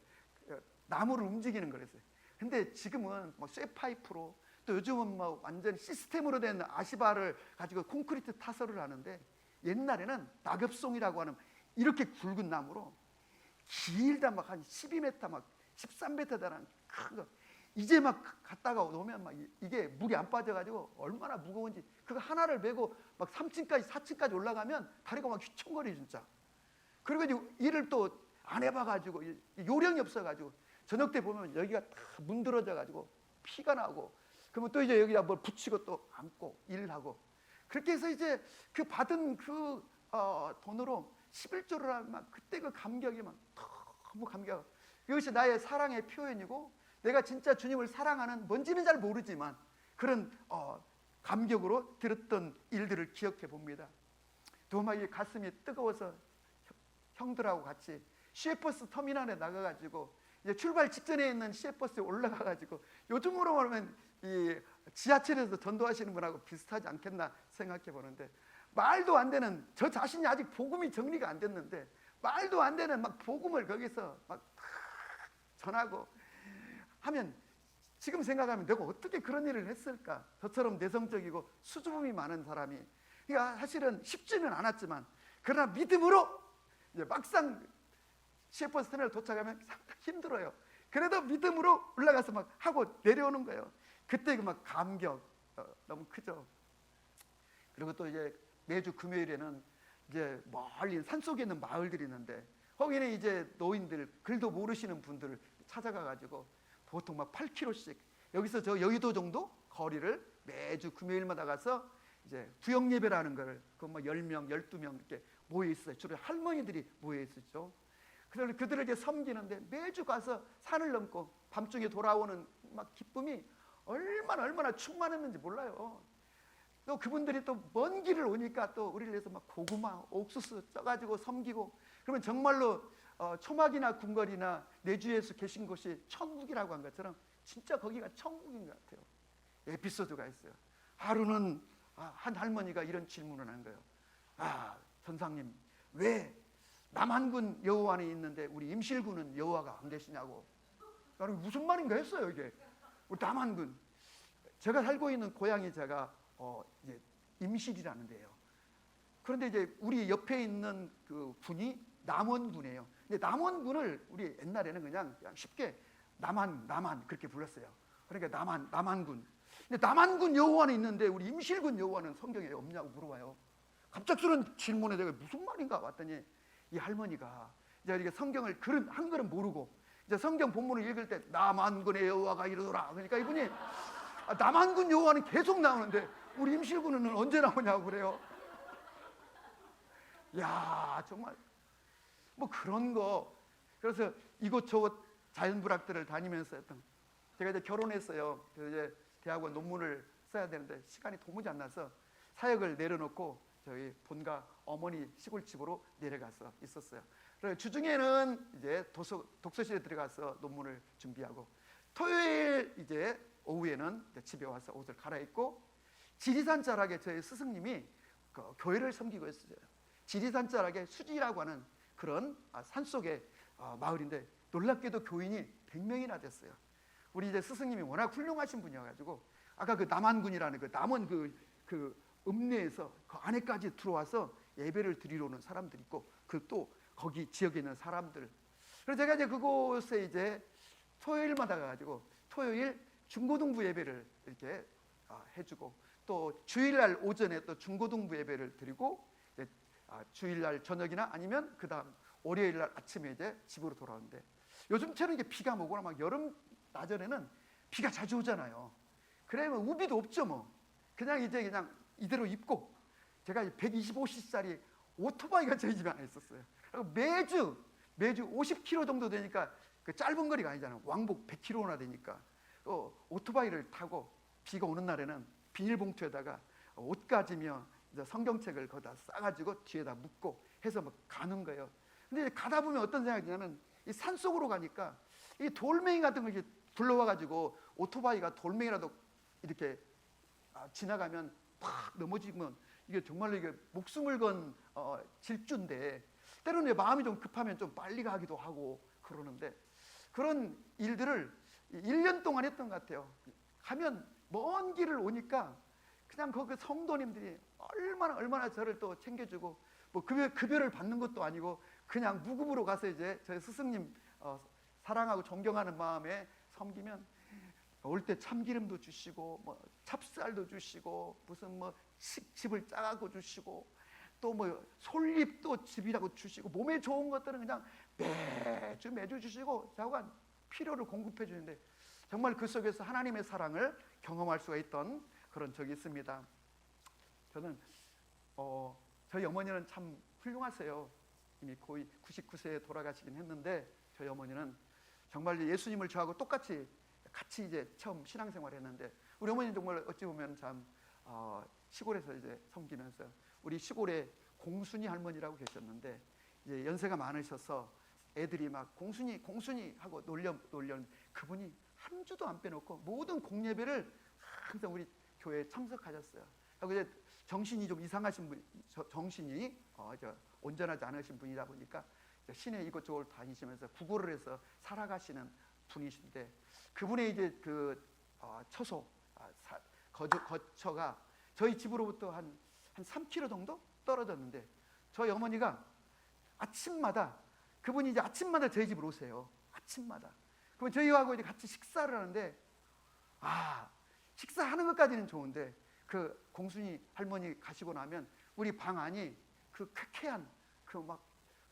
나무를 움직이는 거랬어요. 근데 지금은 뭐 쇠파이프로 또 요즘은 뭐 완전 시스템으로 된 아시바를 가지고 콘크리트 타설을 하는데 옛날에는 낙엽송이라고 하는 이렇게 굵은 나무로 길다 막 한 12m 막 13m 되는 큰 거 이제 막 갔다가 오면 막 이게 물이 안 빠져가지고 얼마나 무거운지 그거 하나를 메고 막 3층까지 4층까지 올라가면 다리가 막 휘청거려 진짜. 그리고 이제 일을 또 안 해봐가지고 요령이 없어가지고 저녁 때 보면 여기가 다 문드러져가지고 피가 나고 그러면 또 이제 여기다 뭘 붙이고 또 안고 일하고 그렇게 해서 이제 그 받은 그 돈으로 11조를 하면 그때 그 감격이 막 너무 감격. 이것이 나의 사랑의 표현이고 내가 진짜 주님을 사랑하는 뭔지는 잘 모르지만 그런 감격으로 들었던 일들을 기억해 봅니다. 도마에 가슴이 뜨거워서 형들하고 같이 시외버스 터미널에 나가가지고 이제 출발 직전에 있는 시외버스에 올라가가지고 요즘으로 말하면 이 지하철에서 전도하시는 분하고 비슷하지 않겠나 생각해 보는데 말도 안 되는 저 자신이 아직 복음이 정리가 안 됐는데 말도 안 되는 막 복음을 거기서 막 전하고 하면 지금 생각하면 내가 어떻게 그런 일을 했을까? 저처럼 내성적이고 수줍음이 많은 사람이. 그러니까 사실은 쉽지는 않았지만, 그러나 믿음으로 이제 막상 시애버스 터널 도착하면 상당히 힘들어요. 그래도 믿음으로 올라가서 막 하고 내려오는 거예요. 그때 그 막 감격 너무 크죠. 그리고 또 이제 매주 금요일에는 이제 멀리 산속에 있는 마을들이 있는데, 거기는 이제 노인들, 글도 모르시는 분들을 찾아가 가지고 보통 막 8km씩 여기서 저 여의도 정도 거리를 매주 금요일마다 가서 이제 구역 예배라는 거를, 그 뭐 10명, 12명 이렇게 모여 있어요. 주로 할머니들이 모여 있었죠. 그래서 그들을 이제 섬기는데, 매주 가서 산을 넘고 밤중에 돌아오는 막 기쁨이 얼마나 충만했는지 몰라요. 또 그분들이 또 먼 길을 오니까 또 우리를 위해서 막 고구마, 옥수수 쪄가지고 섬기고, 그러면 정말로 초막이나 궁궐이나 내주에서 계신 곳이 천국이라고 한 것처럼 진짜 거기가 천국인 것 같아요. 에피소드가 있어요. 하루는 한 할머니가 이런 질문을 한 거예요. 전상님, 왜 남한군 여호와는 있는데 우리 임실군은 여호와가 안 계시냐고. 나는 무슨 말인가 했어요. 이게 우리 남한군, 제가 살고 있는 고향이 제가 이제 임실이라는 데예요. 그런데 이제 우리 옆에 있는 그 군이 남원군이에요. 근데 남원군을 우리 옛날에는 그냥 쉽게 남한 그렇게 불렀어요. 그러니까 남한군. 근데 남한군 여호와는 있는데 우리 임실군 여호와는 성경에 없냐고 물어봐요. 갑작스러운 질문에 내가 무슨 말인가 봤더니, 이 할머니가 이제 이렇게 성경을 한글은 모르고 이제 성경 본문을 읽을 때 남한군의 여호와가 이르더라. 그러니까 이분이 남한군 여호와는 계속 나오는데 우리 임실군은 언제 나오냐고 그래요. 야, 정말 뭐 그런 거. 그래서 이곳저곳 자연불학들을 다니면서 했던, 제가 이제 결혼했어요. 그래서 이제 대학원 논문을 써야 되는데 시간이 도무지 안 나서 사역을 내려놓고 저희 본가 어머니 시골집으로 내려가서 있었어요. 그래서 주중에는 이제 독서실에 들어가서 논문을 준비하고, 토요일 이제 오후에는 이제 집에 와서 옷을 갈아입고, 지리산 자락에 저희 스승님이 그 교회를 섬기고 있어요. 지리산 자락에 수지라고 하는 그런 산속의 마을인데, 놀랍게도 교인이 100명이나 됐어요. 우리 이제 스승님이 워낙 훌륭하신 분이어가지고, 아까 그 남한군이라는 그 남원 그 읍내에서 그 안에까지 들어와서 예배를 드리러 오는 사람들이 있고, 그 또 거기 지역에 있는 사람들. 그래서 제가 이제 그곳에 이제 토요일마다 가가지고 토요일 중고등부 예배를 이렇게 해주고, 또 주일날 오전에 또 중고등부 예배를 드리고, 주일날 저녁이나 아니면 그 다음 월요일날 아침에 이제 집으로 돌아오는데, 요즘처럼 이게 비가 오거나 막 여름 나절에는 비가 자주 오잖아요. 그러면 우비도 없죠 뭐. 그냥 이대로 입고, 제가 125cc짜리 오토바이가 저희 집에 안에 있었어요. 매주 50km 정도 되니까, 그 짧은 거리가 아니잖아요. 왕복 100km나 되니까 오토바이를 타고 비가 오는 날에는 비닐봉투에다가 옷 가지며 이제 성경책을 거기다 싸가지고 뒤에다 묶고 해서 막 가는 거예요. 근데 가다 보면 어떤 생각이 드냐면, 이 산속으로 가니까 이 돌멩이 같은 거 이렇게 굴러와가지고, 오토바이가 돌멩이라도 이렇게 지나가면 팍 넘어지면 이게 정말로 이게 목숨을 건 질주인데, 때로는 마음이 좀 급하면 좀 빨리 가기도 하고 그러는데, 그런 일들을 1년 동안 했던 것 같아요. 가면 먼 길을 오니까 그냥 거기 성도님들이 얼마나 저를 또 챙겨주고, 뭐 급여를 받는 것도 아니고 그냥 무급으로 가서 이제 저희 스승님 사랑하고 존경하는 마음에 섬기면, 올 때 참기름도 주시고 뭐 찹쌀도 주시고 무슨 뭐 식집을 짜가고 주시고, 또 뭐 솔잎도 집이라고 주시고, 몸에 좋은 것들은 그냥 매주 주시고 자꾸간 필요를 공급해 주는데, 정말 그 속에서 하나님의 사랑을 경험할 수가 있던 그런 적이 있습니다. 저는 저희 어머니는 참 훌륭하세요. 이미 거의 99세에 돌아가시긴 했는데, 저희 어머니는 정말 예수님을 저하고 똑같이 같이 이제 처음 신앙생활을 했는데, 우리 어머니는 정말 어찌 보면 참 시골에서 이제 섬기면서, 우리 시골에 공순이 할머니라고 계셨는데, 이제 연세가 많으셔서 애들이 막 공순이 하고 놀려 그분이 한 주도 안 빼놓고 모든 공예배를 항상 우리 교회에 참석하셨어요. 그리고 이제 정신이 좀 이상하신 분, 정신이 온전하지 않으신 분이다 보니까 시내 이곳저곳 다니시면서 구걸을 해서 살아가시는 분이신데, 그분의 이제 그 처소 거처가 저희 집으로부터 한 3km 정도 떨어졌는데, 저희 어머니가 아침마다, 그분이 이제 아침마다 저희 집으로 오세요. 아침마다. 그럼 저희하고 이제 같이 식사를 하는데, 식사하는 것까지는 좋은데 그 공순이 할머니 가시고 나면 우리 방 안이 그 쾌쾌한 그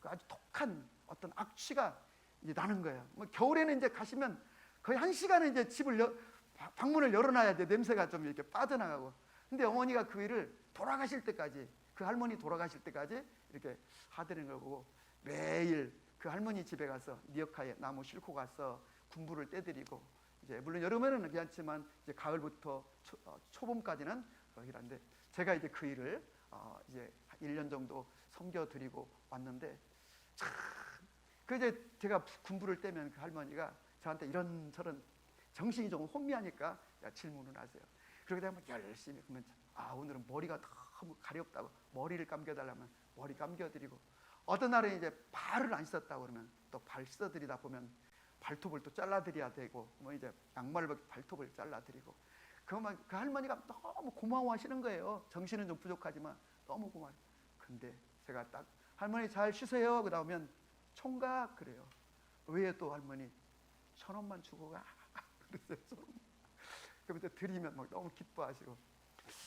아주 독한 어떤 악취가 이제 나는 거예요. 뭐 겨울에는 이제 가시면 거의 1시간은 이제 방문을 열어놔야 돼. 냄새가 좀 이렇게 빠져나가고. 근데 어머니가 그 일을 돌아가실 때까지, 그 할머니 돌아가실 때까지 이렇게 하드는 걸 보고 매일 그 할머니 집에 가서 니어카에 나무 싣고 가서 군부를 떼드리고, 이제 물론 여름에는 괜찮지만 이제 가을부터 초봄까지는 일한데, 제가 이제 그 일을 이제 1년 정도 섬겨드리고 왔는데, 참 그 이제 제가 군부를 떼면 그 할머니가 저한테 이런저런 정신이 좀 혼미하니까 질문을 하세요. 그러게 되면 열심히, 그러면 오늘은 머리가 너무 가렵다고 머리를 감겨달라면 머리 감겨드리고, 어떤 날은 이제 발을 안 씻었다고 그러면 또 발 씻어드리다 보면 발톱을 또 잘라드려야 되고, 뭐 이제 양말을 벗고 발톱을 잘라드리고, 그러면 그 할머니가 너무 고마워하시는 거예요. 정신은 좀 부족하지만 너무 고마워요. 근데 제가 딱 할머니 잘 쉬세요 그 나오면 총각 그래요. 왜 또 할머니 1,000원만 주고 가 그랬어요. 그럼 이제 드리면 막 너무 기뻐하시고.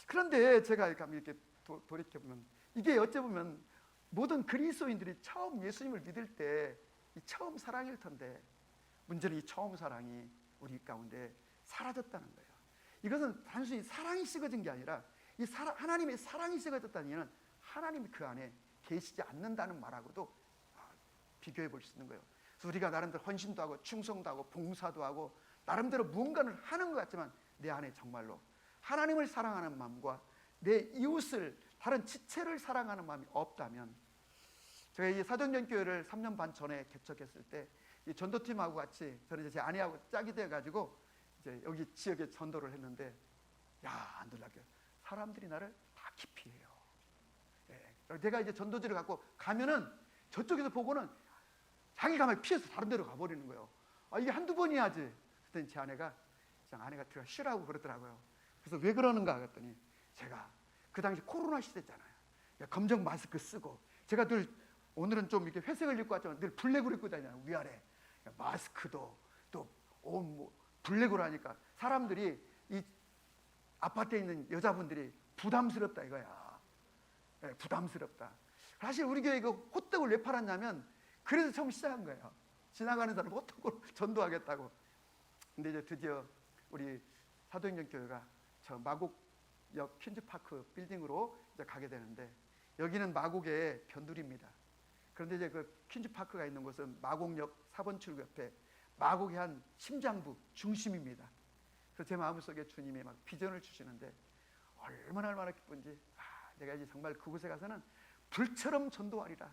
그런데 제가 이렇게 돌이켜보면 이게 어찌보면 모든 그리스도인들이 처음 예수님을 믿을 때 이 처음 사랑일 텐데, 문제는 이 처음 사랑이 우리 가운데 사라졌다는 거예요. 이것은 단순히 사랑이 식어진 게 아니라 하나님의 사랑이 식어졌다는 얘기는 하나님이 그 안에 계시지 않는다는 말하고도 비교해 볼 수 있는 거예요. 그래서 우리가 나름대로 헌신도 하고 충성도 하고 봉사도 하고 나름대로 무언가를 하는 것 같지만 내 안에 정말로 하나님을 사랑하는 마음과 내 이웃을, 다른 지체를 사랑하는 마음이 없다면, 제가 이 사도행전교회를 3년 반 전에 개척했을 때 이 전도팀하고 같이 저는 이제 제 아내하고 짝이 돼가지고 이제 여기 지역에 전도를 했는데, 안 놀랍게요. 사람들이 나를 다 기피해요. 내가 이제 전도지를 갖고 가면은 저쪽에서 보고는 자기 가면 피해서 다른 데로 가버리는 거예요. 이게 한두 번이야지. 그랬더니 제 아내가 들어가 쉬라고 그러더라고요. 그래서 왜 그러는가 그랬더니, 제가 그 당시 코로나 시대잖아요. 검정 마스크 쓰고, 제가 늘 오늘은 좀 이렇게 회색을 입고 왔지만 늘 블랙으로 입고 다녀요. 위아래 마스크도 또 옷 블랙으로 하니까 사람들이, 이 아파트에 있는 여자분들이 부담스럽다 이거야. 부담스럽다. 사실 우리 교회 그 호떡을 왜 팔았냐면 그래서 처음 시작한 거예요. 지나가는 사람 호떡으로 전도하겠다고. 근데 이제 드디어 우리 사도행전 교회가 저 마곡역 퀸즈파크 빌딩으로 이제 가게 되는데, 여기는 마곡의 변두리입니다. 그런데 이제 그 퀸즈파크가 있는 곳은 마곡역 4번 출구 옆에 마곡의 한 심장부 중심입니다. 그래서 제 마음속에 주님이 막 비전을 주시는데 얼마나 기쁜지, 내가 이제 정말 그곳에 가서는 불처럼 전도하리라.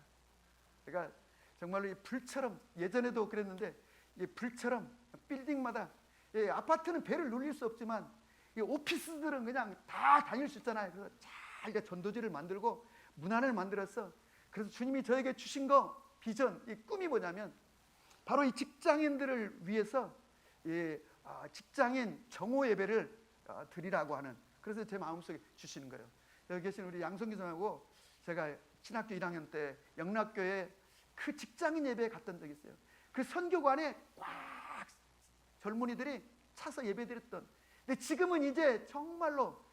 제가 정말로 이 불처럼, 예전에도 그랬는데 이 불처럼 빌딩마다, 아파트는 배를 눌릴 수 없지만 이 오피스들은 그냥 다 다닐 수 있잖아요. 그래서 잘 전도지를 만들고 문안을 만들어서, 그래서 주님이 저에게 주신 비전, 이 꿈이 뭐냐면 바로 이 직장인들을 위해서 직장인 정오 예배를 드리라고 하는, 그래서 제 마음속에 주시는 거예요. 여기 계신 우리 양성기 선생하고 제가 신학교 1학년 때 영락교회 그 직장인 예배에 갔던 적이 있어요. 그 선교관에 꽉 젊은이들이 차서 예배드렸던. 근데 지금은 이제 정말로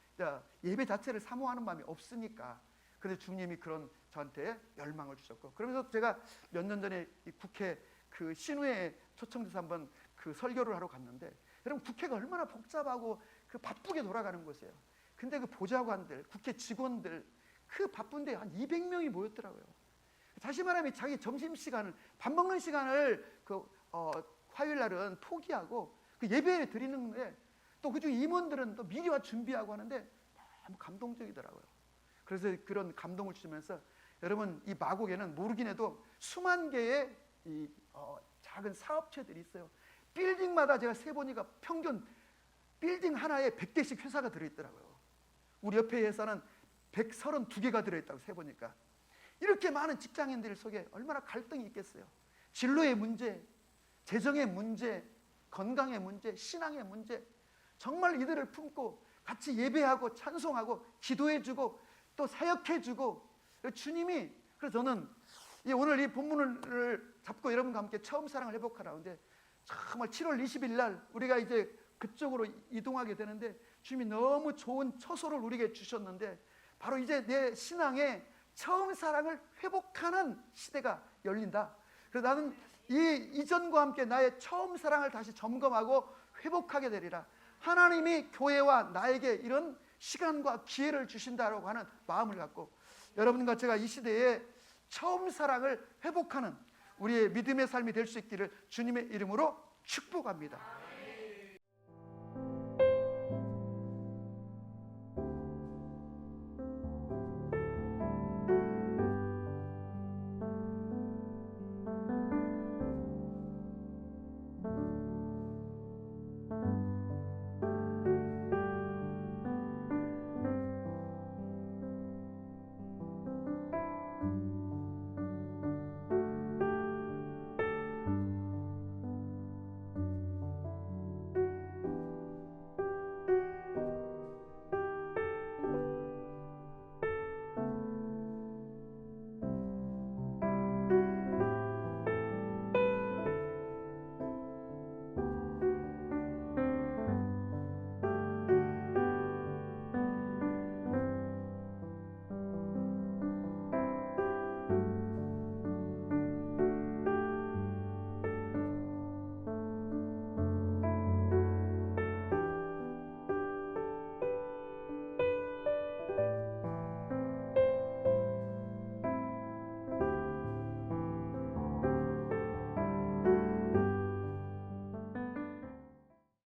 예배 자체를 사모하는 마음이 없으니까, 그래서 주님이 그런 저한테 열망을 주셨고, 그러면서 제가 몇 년 전에 이 국회 그 신우에 초청돼서 한번 그 설교를 하러 갔는데, 여러분 국회가 얼마나 복잡하고 그 바쁘게 돌아가는 곳이에요. 근데 그 보좌관들, 국회 직원들 그 바쁜데 한 200명이 모였더라고요. 다시 말하면 자기 점심시간을, 밥 먹는 시간을 화요일 날은 포기하고 그 예배를 드리는데, 또 그중 임원들은 또 미리 와 준비하고 하는데 너무 감동적이더라고요. 그래서 그런 감동을 주시면서, 여러분 이 마곡에는 모르긴 해도 수만 개의 이 작은 사업체들이 있어요. 빌딩마다 제가 세보니까 평균 빌딩 하나에 100개씩 회사가 들어있더라고요. 우리 옆에 회사는 132개가 들어있다고 세보니까. 이렇게 많은 직장인들 속에 얼마나 갈등이 있겠어요. 진로의 문제, 재정의 문제, 건강의 문제, 신앙의 문제, 정말 이들을 품고 같이 예배하고 찬송하고 기도해주고 또 사역해주고, 주님이, 그래서 저는 오늘 이 본문을 잡고 여러분과 함께 처음 사랑을 회복하라는데, 정말 7월 20일 날 우리가 이제 그쪽으로 이동하게 되는데, 주님이 너무 좋은 처소를 우리에게 주셨는데, 바로 이제 내 신앙의 처음 사랑을 회복하는 시대가 열린다. 그래서 나는 이 이전과 함께 나의 처음 사랑을 다시 점검하고 회복하게 되리라. 하나님이 교회와 나에게 이런 시간과 기회를 주신다라고 하는 마음을 갖고, 여러분과 제가 이 시대에 처음 사랑을 회복하는 우리의 믿음의 삶이 될 수 있기를 주님의 이름으로 축복합니다.